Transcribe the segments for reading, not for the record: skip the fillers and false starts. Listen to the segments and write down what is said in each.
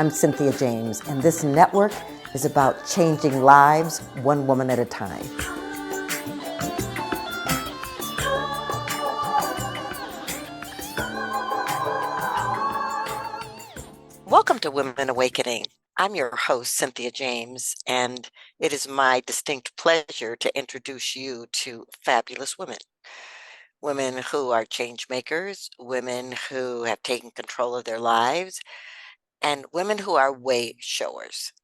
I'm Cynthia James, and this network is about changing lives one woman at a time. Welcome to Women Awakening. I'm your host, Cynthia James, and it is my distinct pleasure to introduce you to fabulous women. Women who are change makers, women who have taken control of their lives, and women who are way showers.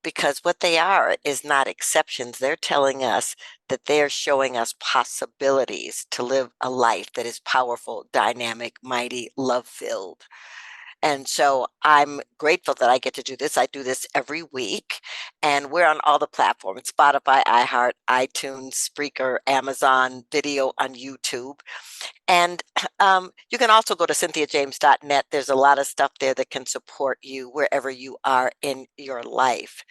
Because what they are is not exceptions. They're telling us that they're showing us possibilities to live a life that is powerful, dynamic, mighty, love filled. And so I'm grateful that I get to do this. I do this every week, and we're on all the platforms: Spotify, iHeart, iTunes, Spreaker, Amazon Video, on YouTube. And you can also go to cynthiajames.net. There's a lot of stuff there that can support you wherever you are in your life.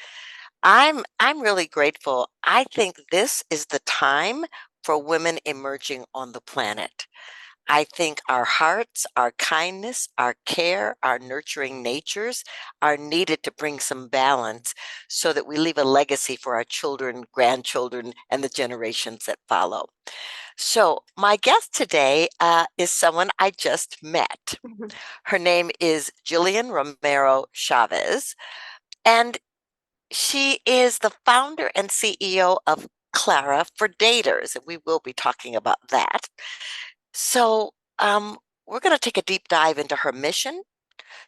I'm really grateful. I think this is the time for women emerging on the planet. I think our hearts, our kindness, our care, our nurturing natures are needed to bring some balance so that we leave a legacy for our children, grandchildren, and the generations that follow. So, my guest today is someone I just met. Mhm. Her name is Jillian Romero Chavez, and she is the founder and CEO of Clara for Daters, and we will be talking about that. So, we're going to take a deep dive into her mission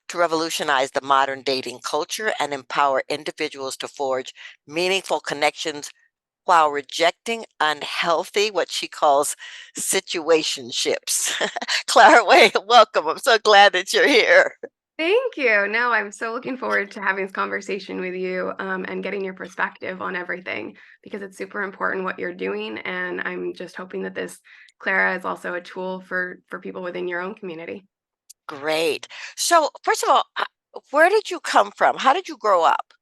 to revolutionize the modern dating culture and empower individuals to forge meaningful connections while rejecting unhealthy, what she calls situationships. Clara, welcome. I'm so glad that you're here. Thank you. No, I'm so looking forward to having this conversation with you and getting your perspective on everything because it's super important what you're doing. And I'm just hoping that this, Clara, is also a tool for people within your own community. Great. So, first of all, where did you come from? How did you grow up?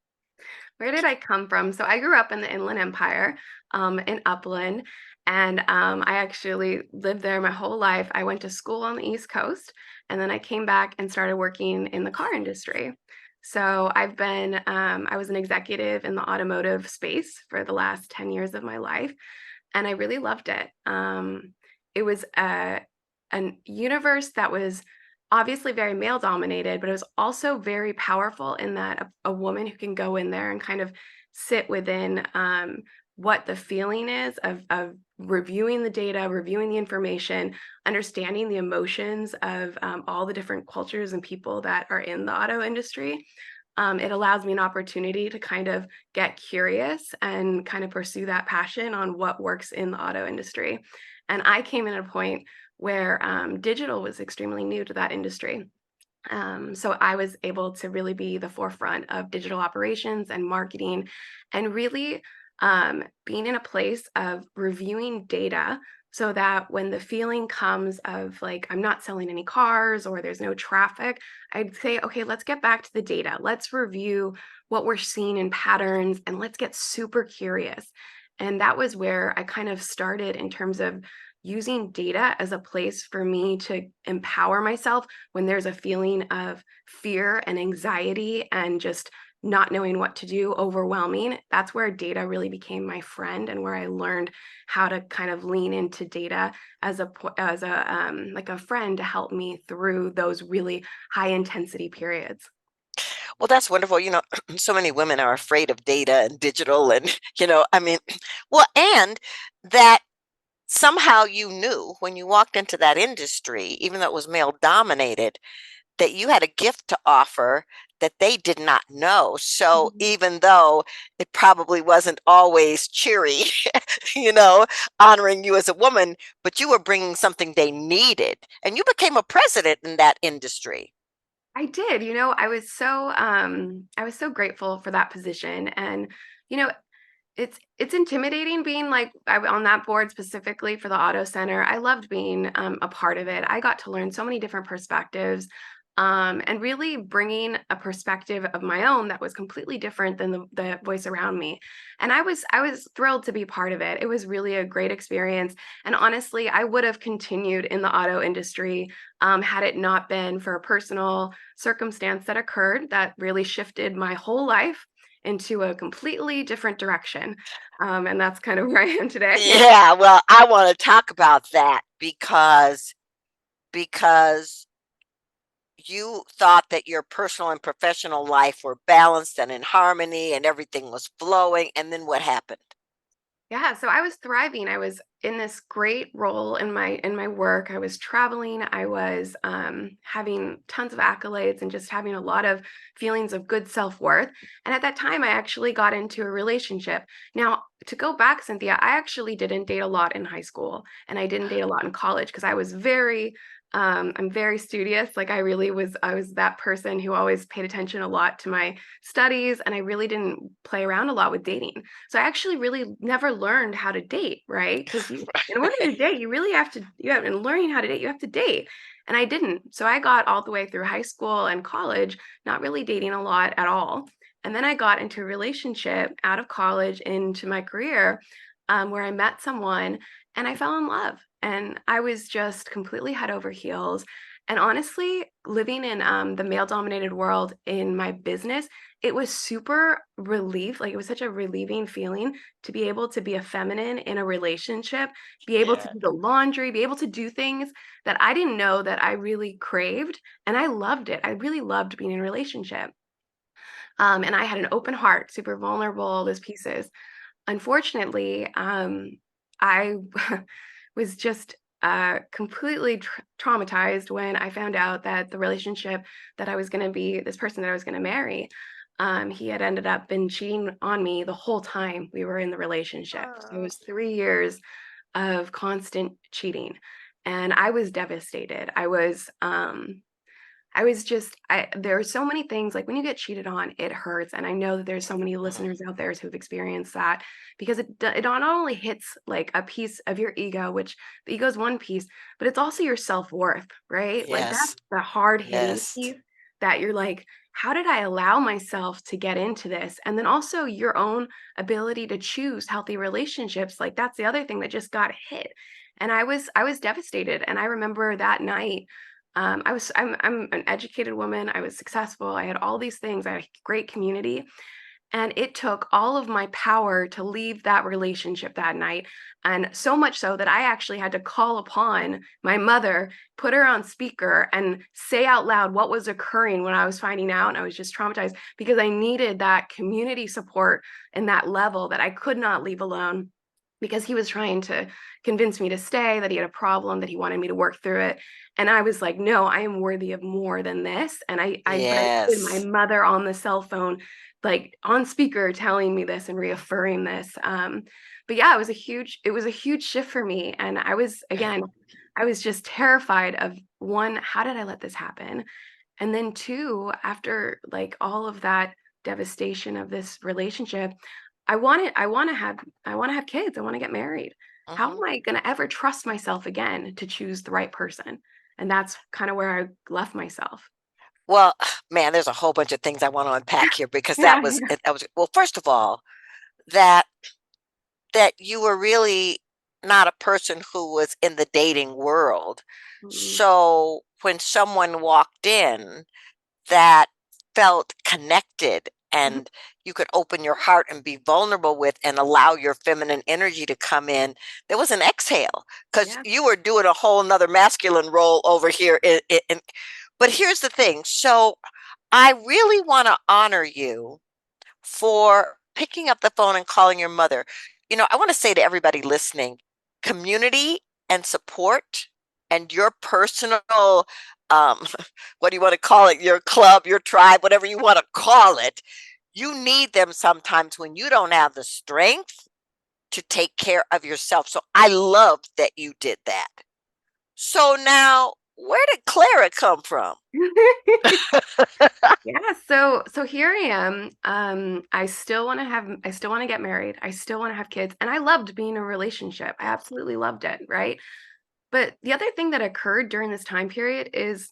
Where did I come from? So I grew up in the Inland Empire in Upland, and I actually lived there my whole life. I went to school on the East Coast, and then I came back and started working in the car industry. So I was an executive in the automotive space for the last 10 years of my life, and I really loved it. It was an universe that was obviously very male dominated, but it was also very powerful in that a woman who can go in there and kind of sit within what the feeling is of reviewing the data, reviewing the information, understanding the emotions of all the different cultures and people that are in the auto industry. It allows me an opportunity to kind of get curious and kind of pursue that passion on what works in the auto industry. And I came in at a point where digital was extremely new to that industry. So I was able to really be the forefront of digital operations and marketing and really being in a place of reviewing data so that when the feeling comes of like, I'm not selling any cars or there's no traffic, I'd say, okay, let's get back to the data. Let's review what we're seeing in patterns and let's get super curious. And that was where I kind of started in terms of using data as a place for me to empower myself when there's a feeling of fear and anxiety and just not knowing what to do, overwhelming. That's where data really became my friend and where I learned how to kind of lean into data as a like a friend to help me through those really high intensity periods. Well, that's wonderful. So many women are afraid of data and digital, and, I mean, well, and that somehow you knew when you walked into that industry, even though it was male dominated, that you had a gift to offer that they did not know. So Mhm. even though it probably wasn't always cheery, you know, honoring you as a woman, but you were bringing something they needed, and you became a president in that industry. I did, I was so grateful for that position. And, you know, it's intimidating being like on that board specifically for the auto center. I loved being a part of it. I got to learn so many different perspectives. and really bringing a perspective of my own that was completely different than the voice around me. And I was thrilled to be part of it. It was really a great experience. And honestly, I would have continued in the auto industry had it not been for a personal circumstance that occurred that really shifted my whole life into a completely different direction. And that's kind of where I am today. Yeah, well, I want to talk about that because you thought that your personal and professional life were balanced and in harmony and everything was flowing, and then what happened? Yeah, so I was thriving. I was in this great role in my work. I was traveling. I was having tons of accolades and just having a lot of feelings of good self-worth. And at that time, I actually got into a relationship. Now, to go back, Cynthia, I actually didn't date a lot in high school, and I didn't date a lot in college because I was very I'm very studious. Like I was that person who always paid attention a lot to my studies, and I really didn't play around a lot with dating. So I actually really never learned how to date, right? Because in order to date, you really have to, you have, and learning how to date, you have to date. And I didn't. So I got all the way through high school and college, not really dating a lot at all. And then I got into a relationship out of college into my career where I met someone and I fell in love. And I was just completely head over heels. And honestly, living in the male dominated world in my business, it was super relief. Like it was such a relieving feeling to be able to be a feminine in a relationship, be able to Yeah. do the laundry, be able to do things that I didn't know that I really craved. And I loved it. I really loved being in a relationship. And I had an open heart, super vulnerable, all those pieces. Unfortunately, I was just completely traumatized when I found out that the relationship that I was going to be, this person that I was going to marry, he had ended up been cheating on me the whole time we were in the relationship. So it Oh. was 3 years of constant cheating, and I was devastated. I was just there are so many things like when you get cheated on, it hurts, and I know that there's so many Mhm. listeners out there who've experienced that because it not only hits like a piece of your ego, which the ego is one piece, but it's also your self-worth, right? Like Yes, that's the hard-hitting yes, piece that you're like, how did I allow myself to get into this? And then also your own ability to choose healthy relationships. Like that's the other thing that just got hit. And I was devastated. And I remember that night I'm an educated woman. I was successful. I had all these things. I had a great community. And it took all of my power to leave that relationship that night. And so much so that I actually had to call upon my mother, put her on speaker, and say out loud what was occurring when I was finding out. And I was just traumatized because I needed that community support and that level that I could not leave alone because he was trying to convince me to stay, that he had a problem, that he wanted me to work through it. And I was like, no, I am worthy of more than this. And but I needed my yes. mother on the cell phone, like on speaker telling me this and reaffirming this. But yeah, it was a huge shift for me. And again, I was just terrified of one, how did I let this happen? And then two, after like all of that devastation of this relationship, I want to have kids. I want to get married. How am Mhm. I going to ever trust myself again to choose the right person? And that's kind of where I left myself. Well, man, there's a whole bunch of things I want to unpack here because Yeah. that was well, first of all, that that you were really not a person who was in the dating world. Mm, So when someone walked in that felt connected mhm. and you could open your heart and be vulnerable with and allow your feminine energy to come in, there was an exhale because Yeah. you were doing a whole nother masculine role over here. But here's the thing. So I really want to honor you for picking up the phone and calling your mother. I want to say to everybody listening, community and support and your personal, um, what do you want to call it? Your club, your tribe, whatever you want to call it. You need them sometimes when you don't have the strength to take care of yourself. So I love that you did that. So now, where did Clara come from? Yeah, so here I am. I still want to get married. I still want to have kids. And I loved being in a relationship. I absolutely loved it, right? But the other thing that occurred during this time period is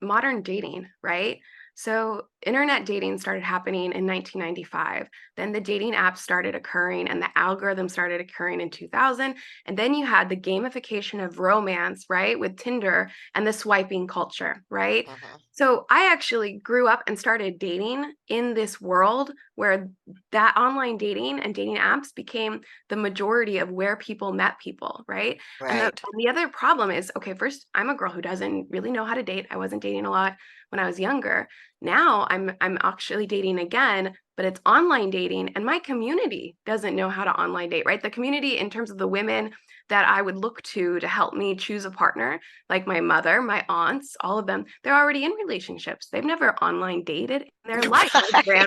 modern dating, right? So internet dating started happening in 1995. Then the dating apps started occurring and the algorithm started occurring in 2000. And then you had the gamification of romance, right? With Tinder and the swiping culture, right? Mhm. So I actually grew up and started dating in this world where that online dating and dating apps became the majority of where people met people, right? Right. And the other problem is, okay, first, I'm a girl who doesn't really know how to date. I wasn't dating a lot when I was younger. Now I'm actually dating again, but it's online dating, and my community doesn't know how to online date, right? The community in terms of the women that I would look to help me choose a partner, like my mother, my aunts, all of them, they're already in relationships. They've never online dated in their life. Right.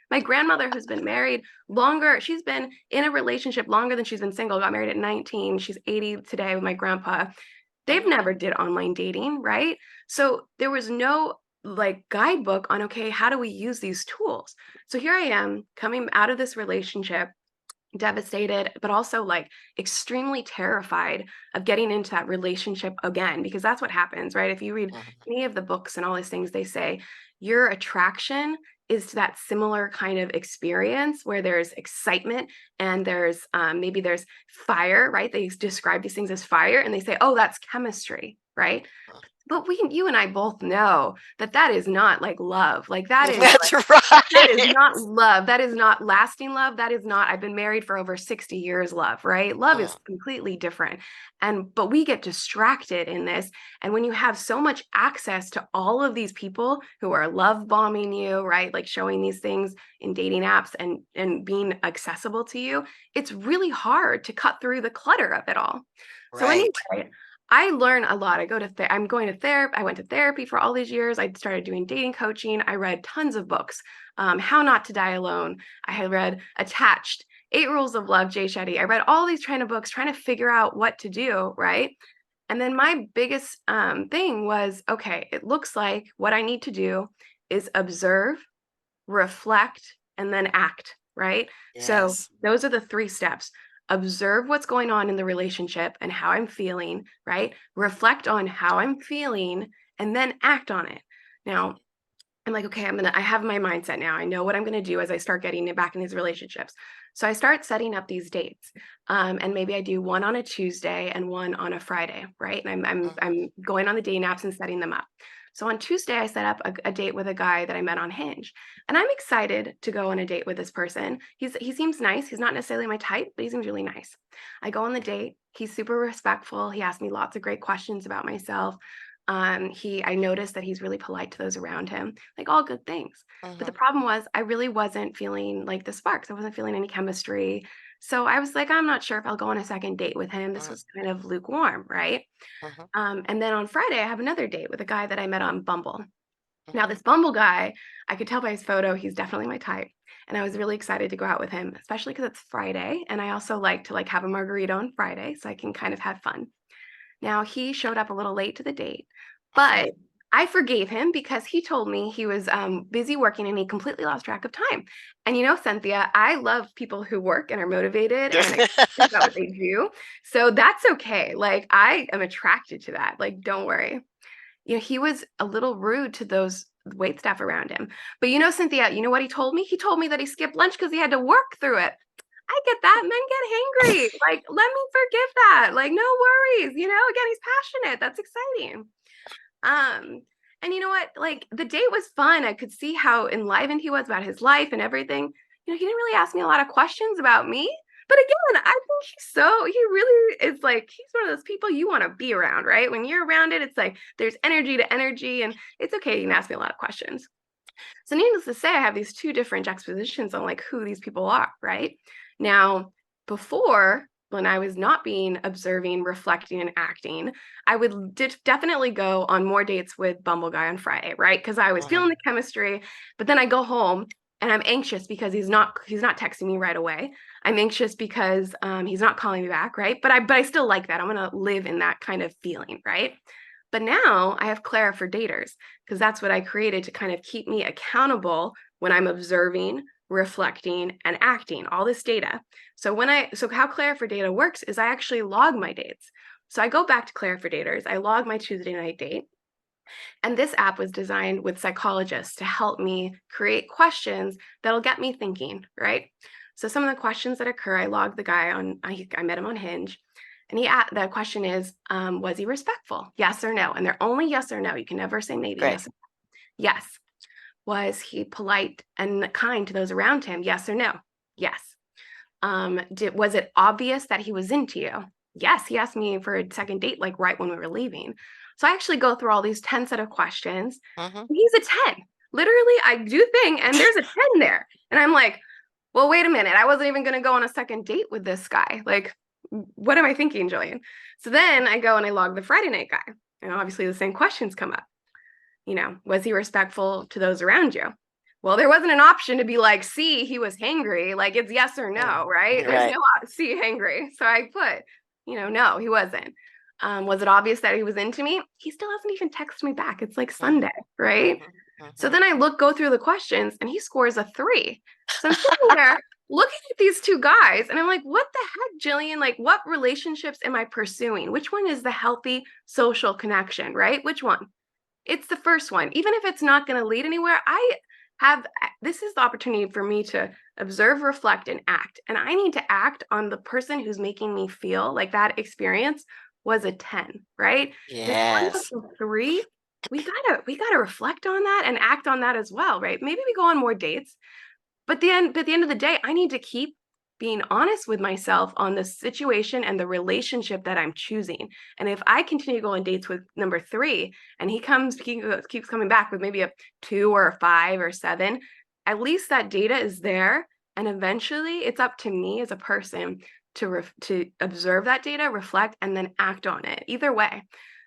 My grandmother who's been married longer, she's been in a relationship longer than she's been single, got married at 19. She's 80 today with my grandpa. They've Mhm. never did online dating, right? So there was no like guidebook on, okay, how do we use these tools? So here I am coming out of this relationship devastated, but also like extremely terrified of getting into that relationship again, because that's what happens, right? If you read Mhm. any of the books and all these things, they say your attraction is to that similar kind of experience where there's excitement and there's maybe there's fire, right? They describe these things as fire and they say, oh, that's chemistry, right? But you and I both know that that is not like love. Like That's that is right. not love. That is not lasting love. That is not, I've been married for over 60 years love, right? Love is Mm. completely different. But we get distracted in this. And when you have so much access to all of these people who are love bombing you, right? Like showing these things in dating apps and being accessible to you, it's really hard to cut through the clutter of it all. So Right. anyway, I learn a lot. I'm going to therapy. I went to therapy for all these years. I started doing dating coaching. I read tons of books. How Not to Die Alone. I had read Attached, Eight Rules of Love, Jay Shetty. I read all these kind of books trying to figure out what to do, right? And then my biggest thing was, okay, it looks like what I need to do is observe, reflect, and then act, right? So Yes. those are the three steps. Observe what's going on in the relationship and how I'm feeling, right? Reflect on how I'm feeling and then act on it. Now, I'm like, okay, I have my mindset now. I know what I'm gonna do as I start getting back in these relationships. So I start setting up these dates. And maybe I do one on a Tuesday and one on a Friday, right? And Mhm. I'm going on the dating apps and setting them up. So on Tuesday, I set up a date with a guy that I met on Hinge. And I'm excited to go on a date with this person. He seems nice. He's not necessarily my type, but he seems really nice. I go on the date. He's super respectful. He asked me lots of great questions about myself. I noticed that he's really polite to those around him, like all good things. But the Mhm. problem was I really wasn't feeling like the sparks. I wasn't feeling any chemistry. So I was like, I'm not sure if I'll go on a second date with him. This Mhm. was kind of lukewarm, right? Mhm. And then on Friday, I have another date with a guy that I met on Bumble. Now, Mhm. this Bumble guy, I could tell by his photo, he's definitely my type. And I was really excited to go out with him, especially because it's Friday. And I also like to have a margarita on Friday so I can kind of have fun. Now, he showed up a little late to the date, Mhm. but I forgave him because he told me he was busy working and he completely lost track of time. And Cynthia, I love people who work and are motivated and excited about what they do. So that's okay. Like, I am attracted to that. Like, don't worry. He was a little rude to those wait staff around him. But Cynthia, you know what he told me? He told me that he skipped lunch because he had to work through it. I get that. Men get hangry. Like, let me forgive that. Like, no worries. Again, he's passionate. That's exciting. Um, and you know what? Like, the date was fun. I could see how enlivened he was about his life and everything. He didn't really ask me a lot of questions about me. But again, I think he really is like, he's one of those people you want to be around, right? When you're around it, it's like there's energy to energy, and it's okay. You can ask me a lot of questions. So needless to say, I have these two different juxtapositions on like who these people are, right? Now, before when I was not being observing, reflecting, and acting, I would definitely go on more dates with Bumble Guy on Friday, right? Because I was feeling Mhm. the chemistry, but then I go home and I'm anxious because he's not texting me right away. I'm anxious because he's not calling me back, right? But I still like that. I'm gonna live in that kind of feeling, right? But now I have Clara for daters because that's what I created to kind of keep me accountable when I'm observing, reflecting, and acting, all this data. So how Clara for Data works is I actually log my dates. So I go back to Clara for Daters, I log my Tuesday night date, And this app was designed with psychologists to help me create questions that'll get me thinking, right? So some of the questions that occur, I logged the guy on, I met him on Hinge. And the question is, was he respectful? Yes or no? And they're only yes or no. You can never say maybe. Great. Yes. Yes. Was he polite and kind to those around him? Yes or no? Yes. Was it obvious that he was into you? Yes, he asked me for a second date, like right when we were leaving. So I actually go through all these 10 set of questions. Mm-hmm. He's a 10. Literally, I do thing, and there's a 10 there. And I'm like, well, wait a minute. I wasn't even going to go on a second date with this guy. Like, what am I thinking, Jillian? So then I go and I log the Friday night guy. And obviously the same questions come up. Was he respectful to those around you? Well, there wasn't an option to be like, see, he was hangry. Like it's yes or no, right? There's Right. no see hangry. So I put, no, he wasn't. Was it obvious that he was into me? He still hasn't even texted me back. It's like Sunday, right? So then I go through the questions and he scores a 3. So I'm sitting there looking at these two guys and I'm like, what the heck, Jillian? Like, what relationships am I pursuing? Which one is the healthy social connection, right? Which one? It's the first one. Even if it's not going to lead anywhere, this is the opportunity for me to observe, reflect, and act. And I need to act on the person who's making me feel like that experience was a 10, right? Yes. If one was a 3, we gotta reflect on that and act on that as well, right? Maybe we go on more dates, but at the end of the day, I need to keep being honest with myself on the situation and the relationship that I'm choosing. And if I continue to go on dates with number 3 and he keeps coming back with maybe a 2 or a 5 or 7, at least that data is there. And eventually it's up to me as a person to observe that data, reflect, and then act on it. Either way.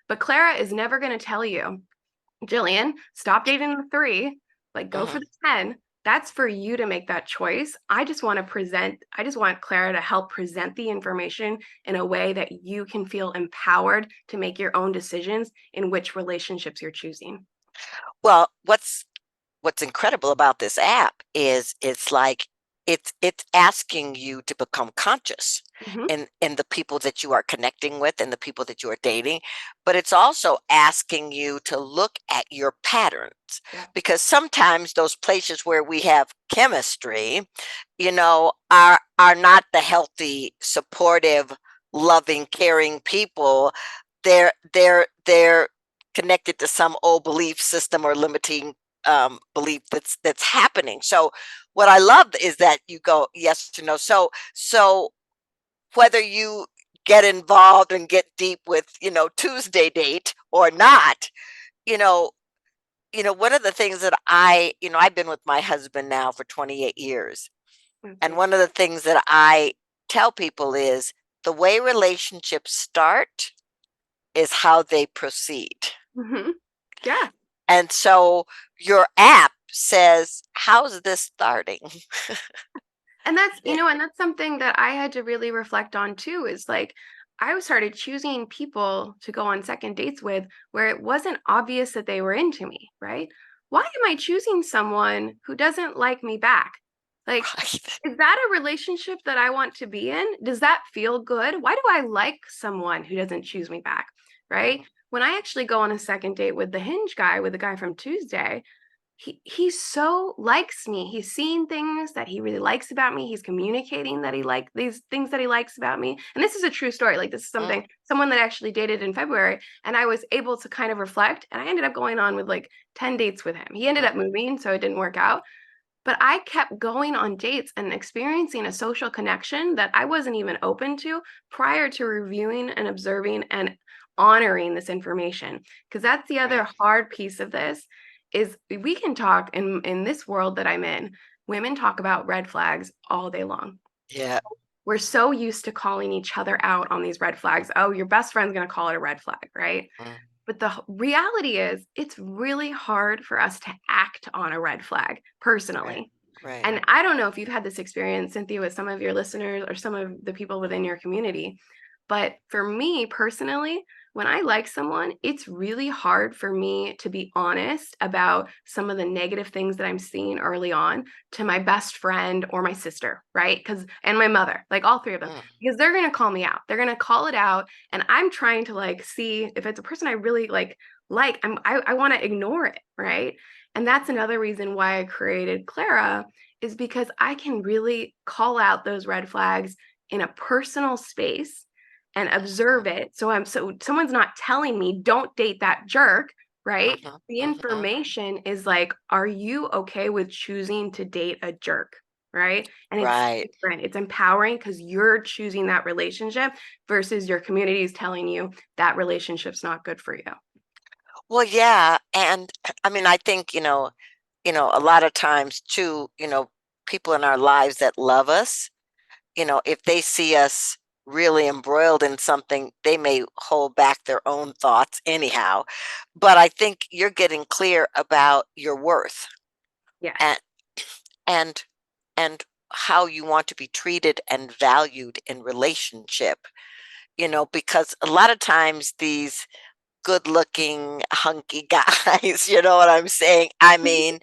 But Clara is never going to tell you, Jillian, stop dating the 3, like go for the 10. That's for you to make that choice. I just want Clara to help present the information in a way that you can feel empowered to make your own decisions in which relationships you're choosing. Well, what's incredible about this app is it's asking you to become conscious in the people that you are connecting with and the people that you are dating, but it's also asking you to look at your patterns, because sometimes those places where we have chemistry, are not the healthy, supportive, loving, caring people. They're connected to some old belief system or limiting belief that's happening. So what I love is that you go yes to no. So whether you get involved and get deep with Tuesday date or not, one of the things that I've been with my husband now for 28 years. And one of the things that I tell people is the way relationships start is how they proceed. Yeah. And so your app says, how's this starting? And that's, and that's something that I had to really reflect on too, is like, I started choosing people to go on second dates with where it wasn't obvious that they were into me, right? Why am I choosing someone who doesn't like me back? Like, is that a relationship that I want to be in? Does that feel good? Why do I like someone who doesn't choose me back, right? When I actually go on a second date with the Hinge guy, with the guy from Tuesday, he so likes me. He's seeing things that he really likes about me. He's communicating that he like these things that he likes about me. And this is a true story. Like this is someone that actually dated in February, and I was able to kind of reflect, and I ended up going on with like 10 dates with him. He ended up moving, so it didn't work out. But I kept going on dates and experiencing a social connection that I wasn't even open to prior to reviewing and observing and honoring this information. Because that's the other hard piece of this, is we can talk in this world that I'm in, women talk about red flags all day long. Yeah. We're so used to calling each other out on these red flags. Oh, your best friend's going to call it a red flag, right? But the reality is it's really hard for us to act on a red flag personally. Right. And I don't know if you've had this experience, Cynthia, with some of your listeners or some of the people within your community. But for me personally, when I like someone, it's really hard for me to be honest about some of the negative things that I'm seeing early on to my best friend or my sister, right? And my mother, like all 3 of them, because they're going to call me out. They're going to call it out. And I'm trying to like see if it's a person I really like like. I want to ignore it, right? And that's another reason why I created Clara, is because I can really call out those red flags in a personal space and observe it. So someone's not telling me don't date that jerk, right? Mhm, The mhm. information is like, are you okay with choosing to date a jerk? Right. And it's Right. different. It's empowering because you're choosing that relationship versus your community is telling you that relationship's not good for you. Well, yeah, and I mean, I think, a lot of times too, people in our lives that love us, if they see us really embroiled in something, they may hold back their own thoughts anyhow. But I think you're getting clear about your worth Yes. and and and how you want to be treated and valued in relationship, because a lot of times these good-looking hunky guys, you know what I'm saying? I mean,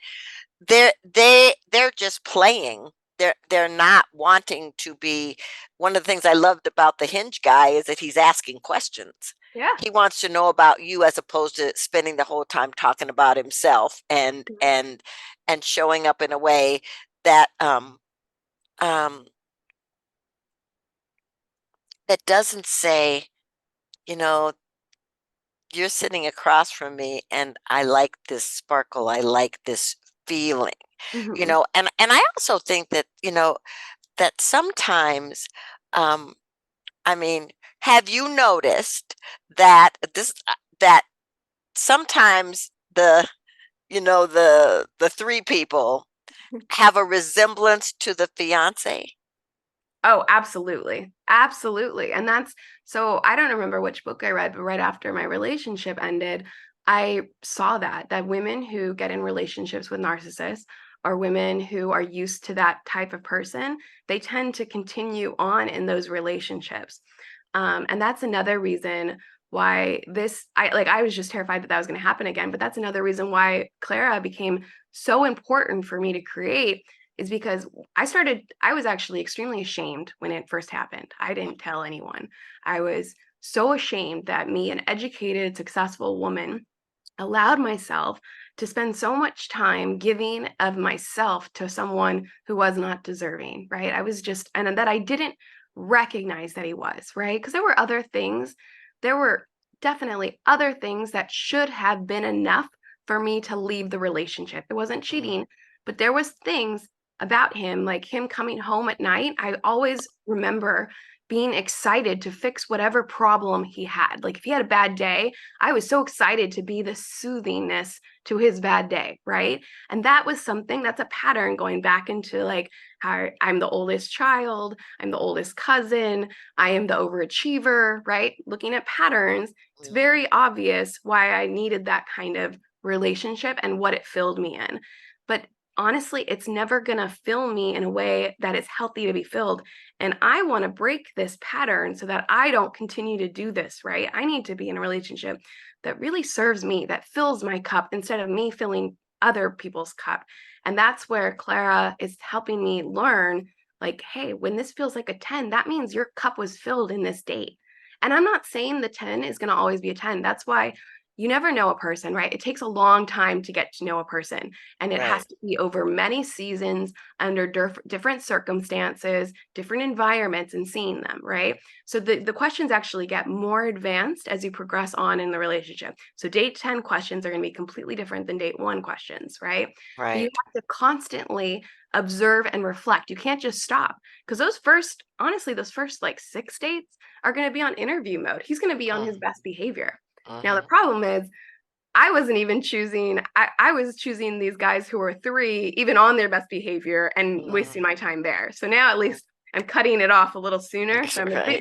they're just playing. They're not wanting to be. One of the things I loved about the Hinge guy is that he's asking questions. Yeah. He wants to know about you as opposed to spending the whole time talking about himself and showing up in a way that um that doesn't say, you know, you're sitting across from me and I like this sparkle. I like this feeling. Mhm. And I also think that, that sometimes, um, I mean, have you noticed that that sometimes the three people have a resemblance to the fiance? Oh, absolutely. Absolutely. And that's so I don't remember which book I read, but right after my relationship ended, I saw that women who get in relationships with narcissists or women who are used to that type of person, they tend to continue on in those relationships. And that's another reason why I was just terrified that that was going to happen again. But that's another reason why Clara became so important for me to create, is because I was actually extremely ashamed when it first happened. I didn't tell anyone. I was so ashamed that me, an educated, successful woman, allowed myself to spend so much time giving of myself to someone who was not deserving, right? I was just, and that I didn't recognize that he was, right? Because there were definitely other things that should have been enough for me to leave the relationship. It wasn't Mm, cheating, but there was things about him, like him coming home at night. I always remember being excited to fix whatever problem he had. Like if he had a bad day, I was so excited to be the soothingness to his bad day, right? And that was something that's a pattern going back into like how I'm the oldest child, I'm the oldest cousin, I am the overachiever, right? Looking at patterns, it's mhm, very obvious why I needed that kind of relationship and what it filled me in. But honestly, it's never going to fill me in a way that is healthy to be filled. And I want to break this pattern so that I don't continue to do this, right? I need to be in a relationship that really serves me, that fills my cup instead of me filling other people's cup. And that's where Clara is helping me learn, like, hey, when this feels like a 10, that means your cup was filled in this date. And I'm not saying the 10 is going to always be a 10. That's why you never know a person, right? It takes a long time to get to know a person, and it right, has to be over many seasons under different circumstances, different environments, and seeing them, right? So the questions actually get more advanced as you progress on in the relationship. So date 10 questions are going to be completely different than date 1 questions, right? But you right. have to constantly observe and reflect. You can't just stop, because those first like 6 dates are going to be on interview mode. He's going to be on his Mhm, best behavior. Now the mhm, problem is I wasn't even choosing, I was choosing these guys who were 3, even on their best behavior, and mhm. wasting my time there. So now at least I'm cutting it off a little sooner. So I'm a bit, Right.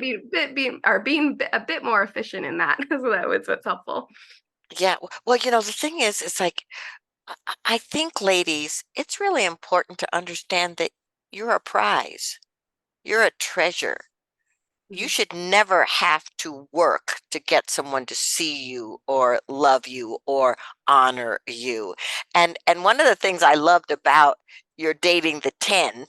being a bit more efficient in that. So that was what's helpful. Yeah. Well, the thing is, it's like I think, ladies, it's really important to understand that you're a prize. You're a treasure. You Mhm. should never have to work to get someone to see you or love you or honor you. And one of the things I loved about your dating the 10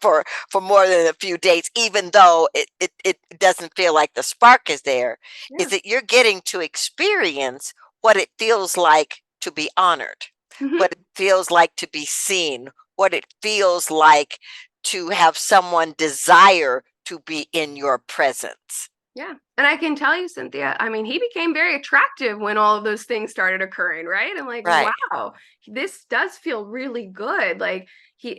for more than a few dates, even though it doesn't feel like the spark is there, is Yeah. that you're getting to experience what it feels like to be honored, Mhm. what it feels like to be seen, what it feels like to have someone desire to be in your presence. Yeah. And I can tell you, Cynthia, I mean, he became very attractive when all of those things started occurring, right? I'm like, Right. wow, this does feel really good. Like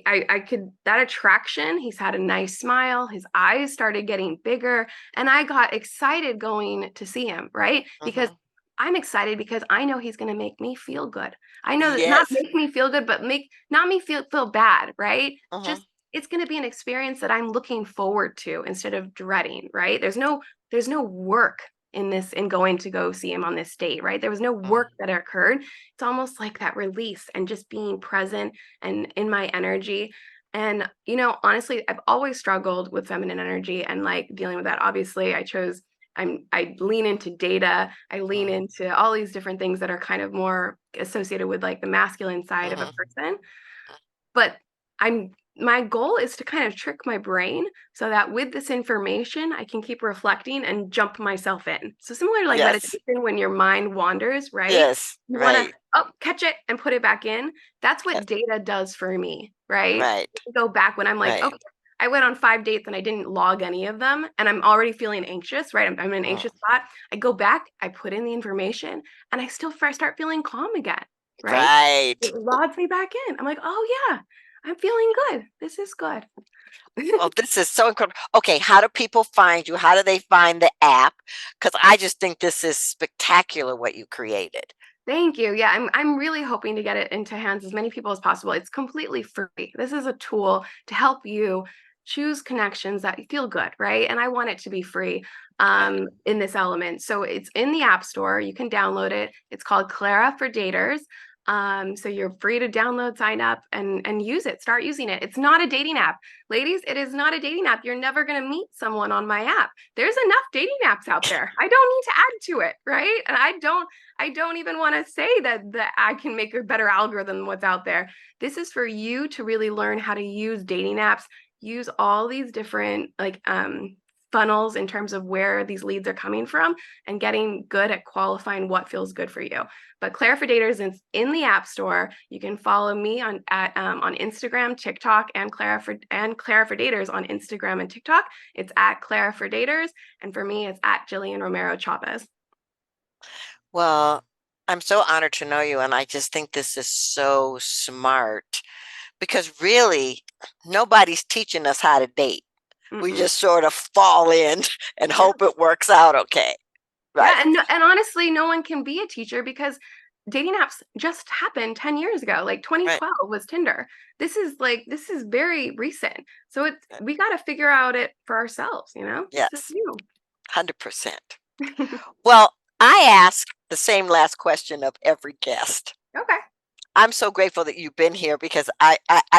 I could, that attraction, he's had a nice smile, his eyes started getting bigger, and I got excited going to see him, right? Because Hmm. I'm excited because I know he's going to make me feel good. I know that not Yes. make me feel good, but make not me feel bad, right? Hmm. Just it's going to be an experience that I'm looking forward to instead of dreading, right? There's no work in this in going to go see him on this date, right? There was no work that occurred. It's almost like that release and just being present and in my energy. And honestly, I've always struggled with feminine energy and like dealing with that. Obviously, I lean into data. I lean Hmm. into all these different things that are kind of more associated with like the masculine side of a Hmm. person. But I'm my goal is to kind of trick my brain so that with this information, I can keep reflecting and jump myself in. So similar to like Yes. meditation, when your mind wanders, right? Yes. You want to Right. catch it and put it back in. That's what data does for me, right? Right. Go back when I'm like, Right. okay, I went on 5 dates and I didn't log any of them, and I'm already feeling anxious, right? I'm in an Mm. anxious spot. I go back, I put in the information, and I still start feeling calm again, right? Right. It logs me back in. I'm like, oh yeah, I'm feeling good. This is good. Well, this is so incredible. Okay, how do people find you? How do they find the app? Because I just think this is spectacular what you created. Thank you. Yeah, I'm really hoping to get it into hands as many people as possible. It's completely free. This is a tool to help you choose connections that feel good, right? And I want it to be free Okay. in this element. So it's in the App Store. You can download it. It's called Clara for Daters. So you're free to download, sign up, and use it. Start using it. It's not a dating app, ladies. It is not a dating app. You're never going to meet someone on my app. There's enough dating apps out there. I don't need to add to it, right? And I don't even want to say that I can make a better algorithm than what's out there. This is for you to really learn how to use dating apps, use all these different like funnels in terms of where these leads are coming from, and getting good at qualifying what feels good for you. But Claire for Daters is in the App Store. You can follow me on Instagram, TikTok, and Clara for Daters on Instagram and TikTok. It's at Clara for Daters, and for me, it's at Jillian Romero Chavez. Well, I'm so honored to know you, and I just think this is so smart because really nobody's teaching us how to date. We Mm-mm. just sort of fall in and Yeah. hope it works out okay. Yeah, Right. and honestly, no one can be a teacher because dating apps just happened 10 years ago. Like Right. 2012 was Tinder. This is very recent. So it's Uh, we got to figure out it for ourselves, This is Yes, new. 100%. Well, I ask the same last question of every guest. Okay. I'm so grateful that you've been here because I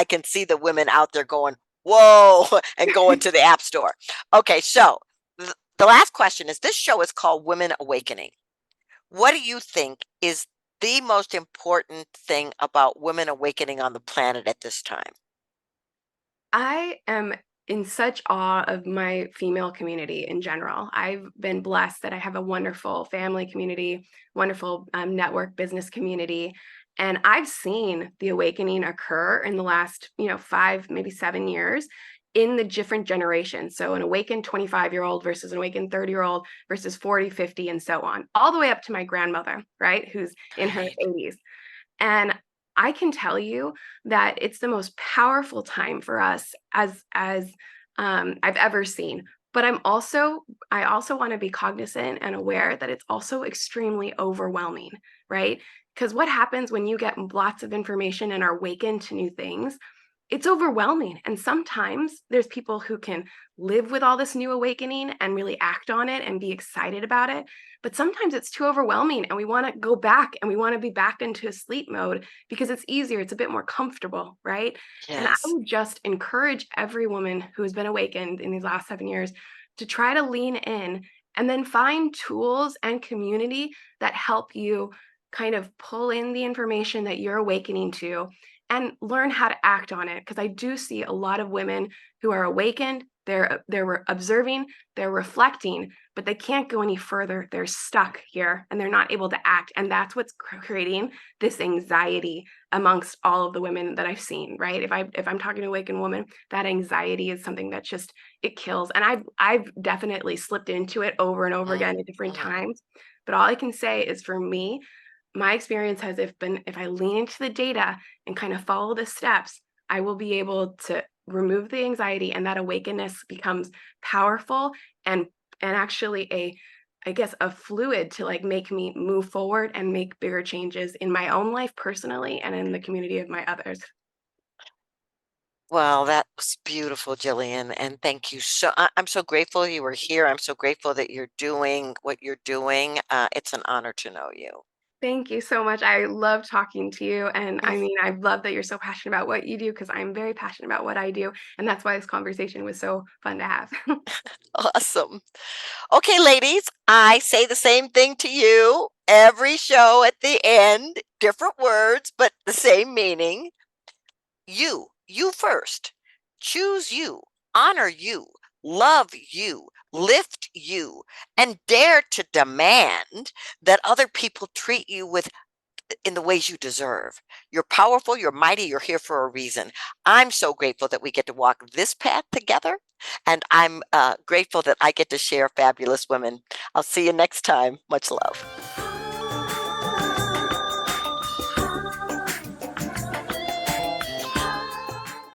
can see the women out there going, whoa, and going to the app store. Okay, so the last question is, this show is called Women Awakening. What do you think is the most important thing about women awakening on the planet at this time? I am in such awe of my female community in general. I've been blessed that I have a wonderful family community, wonderful network business community. And I've seen the awakening occur in the last, 5, maybe 7 years in the different generations. So an awakened 25-year-old versus an awakened 30-year-old versus 40, 50, and so on, all the way up to my grandmother, right? Who's in her Right. 80s. And I can tell you that it's the most powerful time for us as I've ever seen. But I also want to be cognizant and aware that it's also extremely overwhelming, right? Because what happens when you get lots of information and are awakened to new things, it's overwhelming. And sometimes there's people who can live with all this new awakening and really act on it and be excited about it. But sometimes it's too overwhelming and we want to go back and we want to be back into sleep mode because it's easier, it's a bit more comfortable, right? And I Yes. would just encourage every woman who has been awakened in these last 7 years to try to lean in and then find tools and community that help you kind of pull in the information that you're awakening to and learn how to act on it. Because I do see a lot of women who are awakened, they're observing, they're reflecting, but they can't go any further. They're stuck here and they're not able to act. And that's what's creating this anxiety amongst all of the women that I've seen, right? If I'm talking to Awakened Woman, that anxiety is something that just it kills. And I've definitely slipped into it over and over again at different times. But all I can say is for me, my experience has been if I lean into the data and kind of follow the steps, I will be able to remove the anxiety, and that awakeness becomes powerful and actually I guess a fluid to like make me move forward and make bigger changes in my own life personally and in the community of my others. Well, that was beautiful, Jillian, and thank you I'm so grateful you were here. I'm so grateful that you're doing what you're doing. It's an honor to know you. Thank you so much. I love talking to you. And I Mm, mean, I love that you're so passionate about what you do because I'm very passionate about what I do. And that's why this conversation was so fun to have. awesome. Okay, ladies, I say the same thing to you every show at the end, different words, but the same meaning. You first. Choose you, honor you, love you, lift you, and dare to demand that other people treat you with in the ways you deserve. You're powerful, you're mighty, you're here for a reason. I'm so grateful that we get to walk this path together, and I'm grateful that I get to share fabulous women. I'll see you next time. Much love.